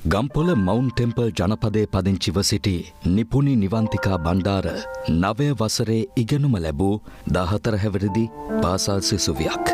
Gampola mount temple ජනපදයේ පදිංචිව සිටි නිපුණි නිවන්තිකා බණ්ඩාර 9 වසරේ ඉගෙනුම ලැබූ 14 හැවිරිදි පාසල් සිසුවියක්.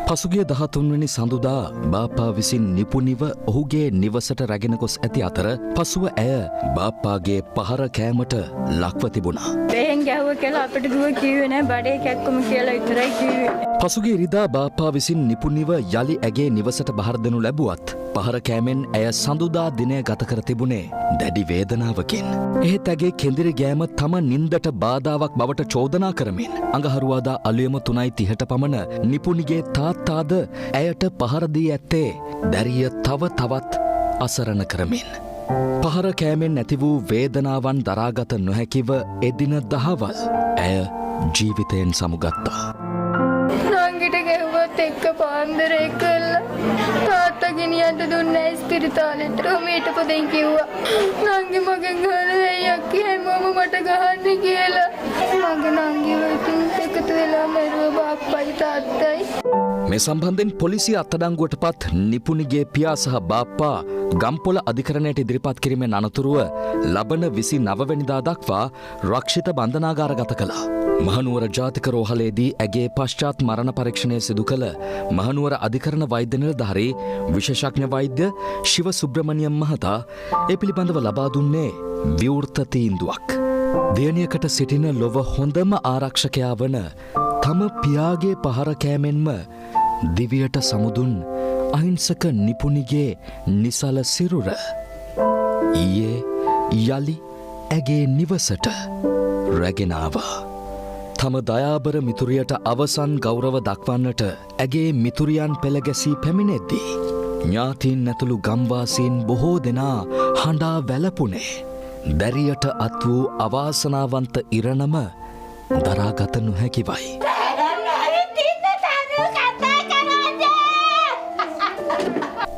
පසුගිය 13 වෙනි සඳුදා බාප්පා විසින් නිපුණිව ඔහුගේ නිවසට රැගෙන ගොස් ඇති අතර පසුව ඇය බාප්පාගේ පහර කෑමට ලක්ව තිබුණා. බෙහෙන් ගැහුව කියලා අපිට දුව කිව්වේ නෑ බඩේ කැක්කම කියලා විතරයි කිව්වේ. පසුගිය ඉරිදා බාප්පා විසින් නිපුණිව යලි ඇගේ නිවසට බහර දෙනු ලැබුවත් පහර කෑමෙන් ඇය සඳුදා දිනය ගත කර තිබුණේ දැඩි වේදනාවකින්. එහෙත් ඇගේ කෙඳිරි ගෑම තම නින්දට බාධාවක් බවට චෝදනා කරමින් අඟහරුවාදා අලුයම 3:30ට පමණ නිපුණිගේ තාත්තාද ඇයට පහර දී ඇත්තේ දැරිය තව තවත් අසරණ කරමින්. පහර කෑමෙන් ඇති වූ වේදනාවන් දරාගත නොහැකිව එදින දහවල් ඇය ජීවිතයෙන් සමුගත්තා. නංගිට ගැහුවත් එක්ක පාන්දරේ කළා. තාත්තා ගෙනියන්න දුන්නේ ඉස්පිරිතාලෙට. මීට පොදෙන් කිව්වා නංගි මගෙන් ගහන දෙයක් හැමෝම මට ගහන්නේ කියලා. මගේ නංගිව ඉතින් එකතු වෙලා මරුව බාප්පයි තාත්තයි. මේ සම්බන්ධයෙන් පොලිසිය අත්අඩංගුවට පත් නිපුණිගේ පියා සහ බාප්පා ගම්පොල අධිකරණයට ඉදිරිපත් කිරීමෙන් අනතුරුව ලබන 29 වෙනිදා දක්වා රක්ෂිත බන්ධනාගාරගත කළා. මහනුවර ජාතික රෝහලේදී ඇගේ පශ්චාත් මරණ පරීක්ෂණය සිදු කළ මහනුවර අධිකරණ වෛද්‍ය නිලධාරී විශේෂඥ වෛද්‍ය ශිව සුබ්‍රමණියම් මහතා ඒ පිළිබඳව ලබා දුන්නේ විවෘත තීන්දුවක්. දියණියකට සිටින ලොව හොඳම ආරක්ෂකයා වන තම පියාගේ පහර කෑමෙන්ම දිවියට සමුදුන් අහිංසක නිපුණිගේ නිසල සිරුර ඊයේ යලි ඇගේ නිවසට රැගෙන ආවා. තම දයාබර මිතුරියට අවසන් ගෞරව දක්වන්නට ඇගේ මිතුරියන් පෙළ ගැසී පැමිණෙද්දී ඥාතීන් ඇතුළු ගම්වාසීන් බොහෝ දෙනා හඬා වැළපුණේ දැරියට අත් වූ අවාසනාවන්ත ඉරණම දරාගත නොහැකිවයි.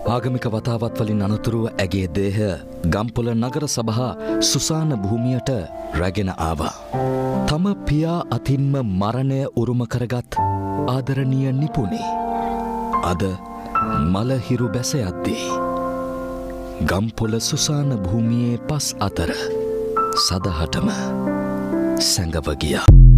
ආගමික වතාවත් වලින් අනතුරුව ඇගේ දේහ ගම්පොල නගර සභා සුසාන භූමියට රැගෙන ආවා. තම පියා අතින්ම මරණය උරුම කරගත් ආදරණීය නිපුණි අද මලහිරු බැස යද්දී ගම්පොල සුසාන භූමියේ පස් අතර සදහටම සැඟව ගියා.